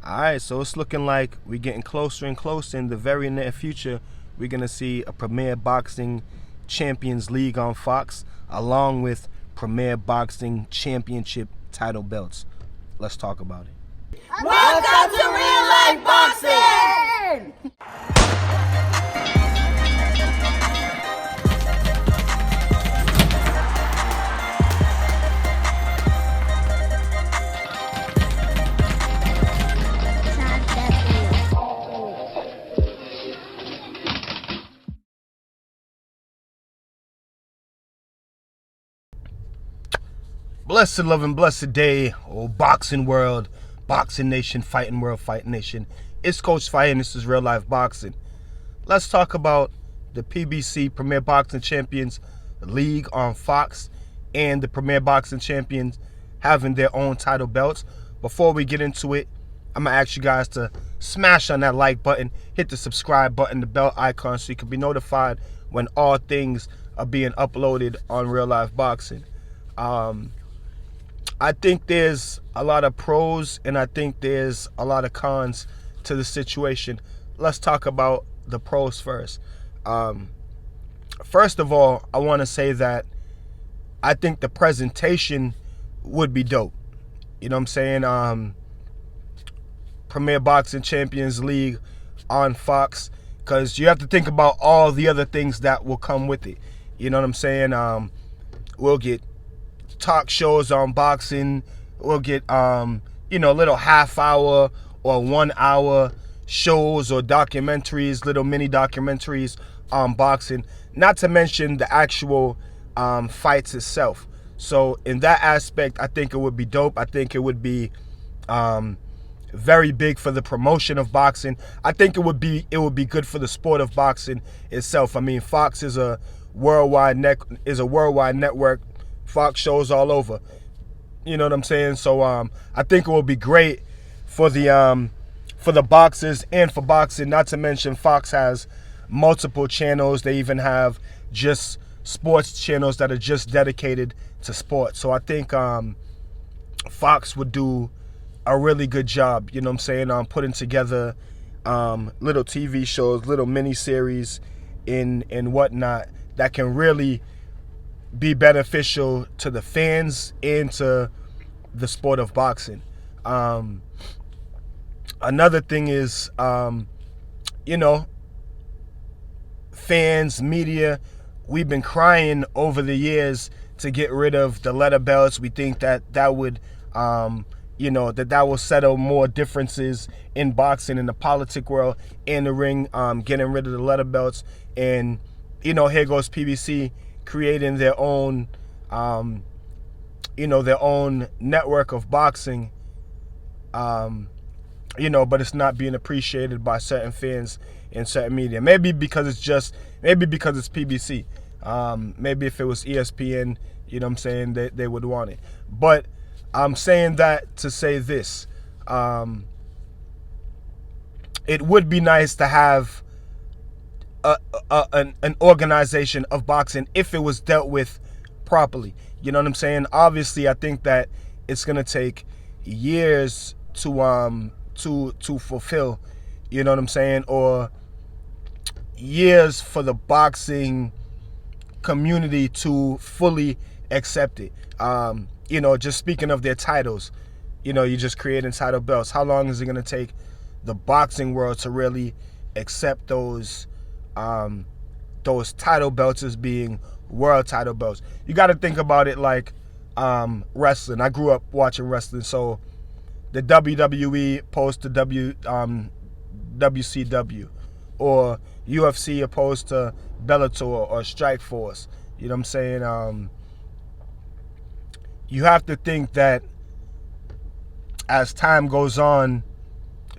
All right, so it's looking like we're getting closer and closer. In the very near future, we're going to see a Premier Boxing Champions League on Fox, along with Premier Boxing Championship title belts. Let's talk about it. Welcome to Real Life Boxing! Blessed love and blessed day, oh boxing world, boxing nation, fighting world, fighting nation. It's Coach Fire and this is Real Life Boxing. Let's talk about the PBC Premier Boxing Champions League on Fox and the Premier Boxing Champions having their own title belts. Before we get into it, I'm going to ask you guys to smash on that like button, hit the subscribe button, the bell icon so you can be notified when all things are being uploaded on Real Life Boxing. I think there's a lot of pros and I think there's a lot of cons to the situation. Let's talk about the pros first. First of all, I want to say that I think the presentation would be dope. You know what I'm saying? Premier Boxing Champions League on Fox, because you have to think about all the other things that will come with it. You know what I'm saying? We'll get talk shows on boxing. We'll get little half hour or 1 hour shows or documentaries, little mini documentaries on boxing, not to mention the actual fights itself. So in that aspect, I think it would be dope. I think it would be very big for the promotion of boxing. I think it would be good for the sport of boxing itself. I mean, Fox is a worldwide network. Fox shows all over. You know what I'm saying? So I think it will be great for the boxers and for boxing. Not to mention Fox has multiple channels. They even have just sports channels that are just dedicated to sports. So I think Fox would do a really good job, you know what I'm saying, putting together little TV shows, little mini series and whatnot that can really be beneficial to the fans and to the sport of boxing. Another thing is, fans, media, we've been crying over the years to get rid of the letter belts. We think that would, that will settle more differences in boxing, in the politic world, in the ring, getting rid of the letter belts. And, here goes PBC creating their own, their own network of boxing, but it's not being appreciated by certain fans in certain media. Maybe because it's PBC. Maybe if it was ESPN, you know what I'm saying, they would want it. But I'm saying that to say this. It would be nice to have an organization of boxing if it was dealt with properly. You know what I'm saying? Obviously, I think that it's gonna take years to fulfill. You know what I'm saying? Or years for the boxing community to fully accept it. Just speaking of their titles, you're just creating title belts. How long is it gonna take the boxing world to really accept those title belts as being world title belts? You got to think about it like wrestling. I grew up watching wrestling, so the WWE opposed to WCW, or UFC opposed to Bellator or Strikeforce. You know what I'm saying? You have to think that as time goes on,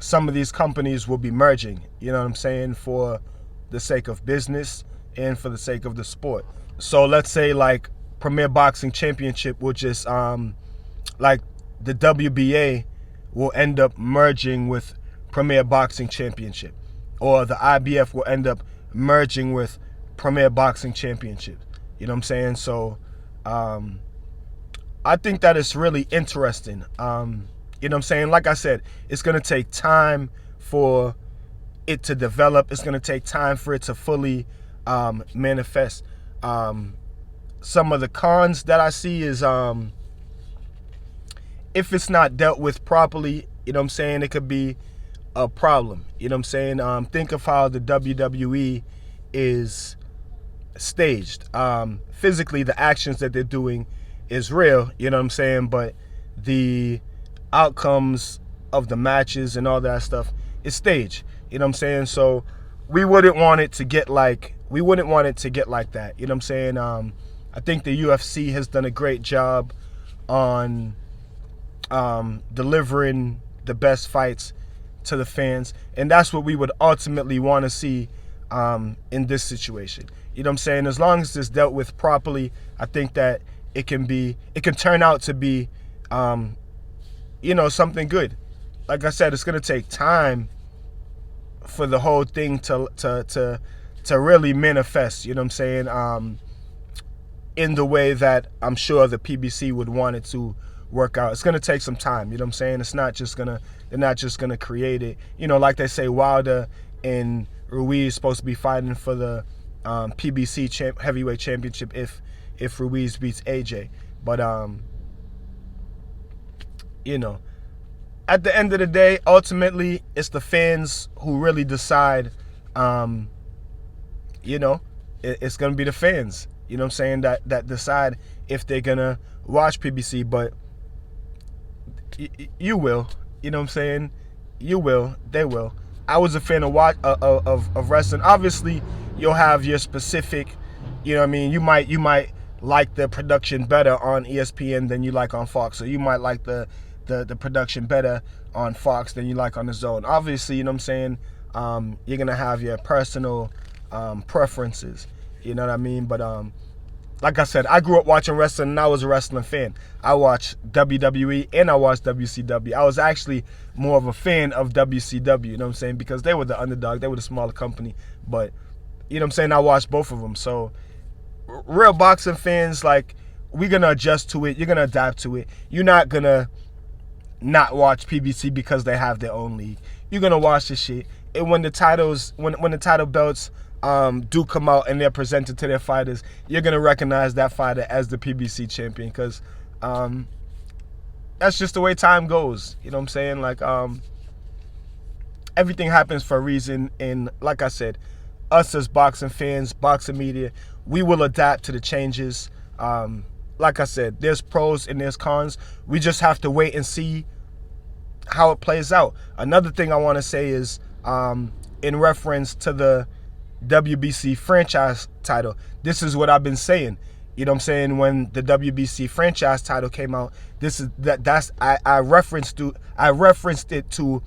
some of these companies will be merging. You know what I'm saying? For the sake of business and for the sake of the sport. So let's say like Premier Boxing Championship will just like the WBA will end up merging with Premier Boxing Championship, or the IBF will end up merging with Premier Boxing Championship. You know what I'm saying? So I think that it's really interesting. You know what I'm saying? Like I said, it's going to take time for it to develop. It's going to take time for it to fully manifest. Some of the cons that I see is if it's not dealt with properly, you know what I'm saying, it could be a problem. You know what I'm saying? Think of how the WWE is staged. Physically, the actions that they're doing is real, you know what I'm saying, but the outcomes of the matches and all that stuff is staged. You know what I'm saying? So we wouldn't want it to get like that. You know what I'm saying? I think the UFC has done a great job on delivering the best fights to the fans, and that's what we would ultimately want to see in this situation. You know what I'm saying? As long as it's dealt with properly, I think that it can turn out to be something good. Like I said, it's going to take time for the whole thing to really manifest, you know what I'm saying, in the way that I'm sure the PBC would want it to work out. It's going to take some time, you know what I'm saying? They're not just going to create it. You know, like they say, Wilder and Ruiz supposed to be fighting for the PBC heavyweight championship if Ruiz beats AJ. But at the end of the day, ultimately, it's the fans who really decide. It's going to be the fans, you know what I'm saying, that decide if they're going to watch PBC. But you will, you know what I'm saying? You will, they will. I was a fan of wrestling. Obviously, you'll have your specific, you know what I mean? You might like the production better on ESPN than you like on Fox. So you might like the production better on Fox than you like on the Zone. Obviously, you know what I'm saying, you're going to have your personal preferences, you know what I mean? But like I said, I grew up watching wrestling and I was a wrestling fan. I watched WWE and I watched WCW. I was actually more of a fan of WCW, you know what I'm saying, because they were the underdog, they were the smaller company. But, you know what I'm saying, I watched both of them. So real boxing fans, like, we're going to adjust to it. You're going to adapt to it. You're not going to not watch PBC because they have their own league. You're going to watch this shit. And when the titles, when the title belts do come out and they're presented to their fighters, you're going to recognize that fighter as the PBC champion, because that's just the way time goes. You know what I'm saying? Like, everything happens for a reason. And like I said, us as boxing fans, boxing media, we will adapt to the changes. Like I said, there's pros and there's cons. We just have to wait and see how it plays out. Another thing I want to say is, in reference to the WBC franchise title, this is what I've been saying. You know what I'm saying? When the WBC franchise title came out, I referenced it to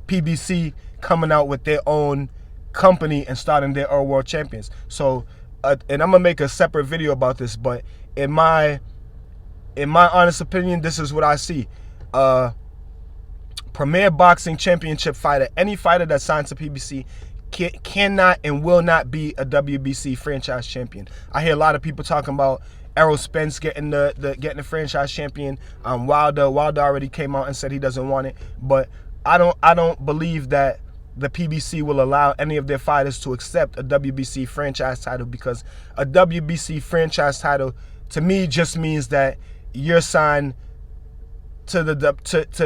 PBC coming out with their own company and starting their own world champions. So, and I'm gonna make a separate video about this, but in my honest opinion, this is what I see. Premier Boxing Championship fighter, any fighter that signs to PBC cannot and will not be a WBC franchise champion. I hear a lot of people talking about Errol Spence getting the franchise champion. Wilder already came out and said he doesn't want it, but I don't believe that the PBC will allow any of their fighters to accept a WBC franchise title, because a WBC franchise title to me just means that you're signed to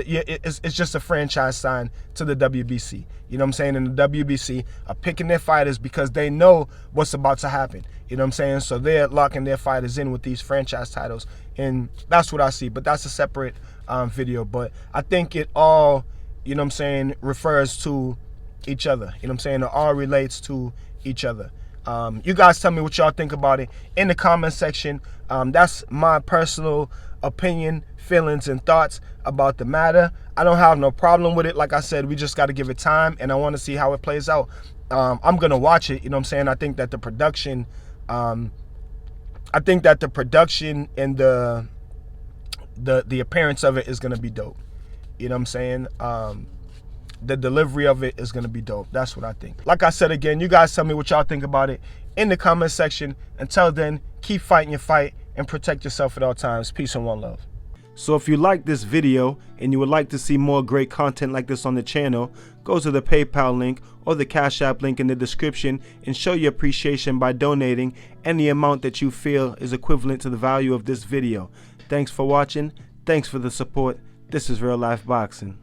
it's just a franchise sign to the WBC. You know what I'm saying? And the WBC are picking their fighters because they know what's about to happen. You know what I'm saying? So they're locking their fighters in with these franchise titles, and that's what I see. But that's a separate video. But I think it all, you know what I'm saying, refers to each other. You know what I'm saying? It all relates to each other. You guys tell me what y'all think about it in the comment section. That's my personal opinion, feelings, and thoughts about the matter. I don't have no problem with it. Like I said, we just got to give it time, and I want to see how it plays out. I'm gonna watch it. You know what I'm saying? I think that the production, and the appearance of it is gonna be dope. You know what I'm saying? The delivery of it is going to be dope. That's what I think. Like I said again, you guys tell me what y'all think about it in the comment section. Until then, keep fighting your fight and protect yourself at all times. Peace and one love. So if you like this video and you would like to see more great content like this on the channel, go to the PayPal link or the Cash App link in the description and show your appreciation by donating any amount that you feel is equivalent to the value of this video. Thanks for watching. Thanks for the support. This is Real Life Boxing.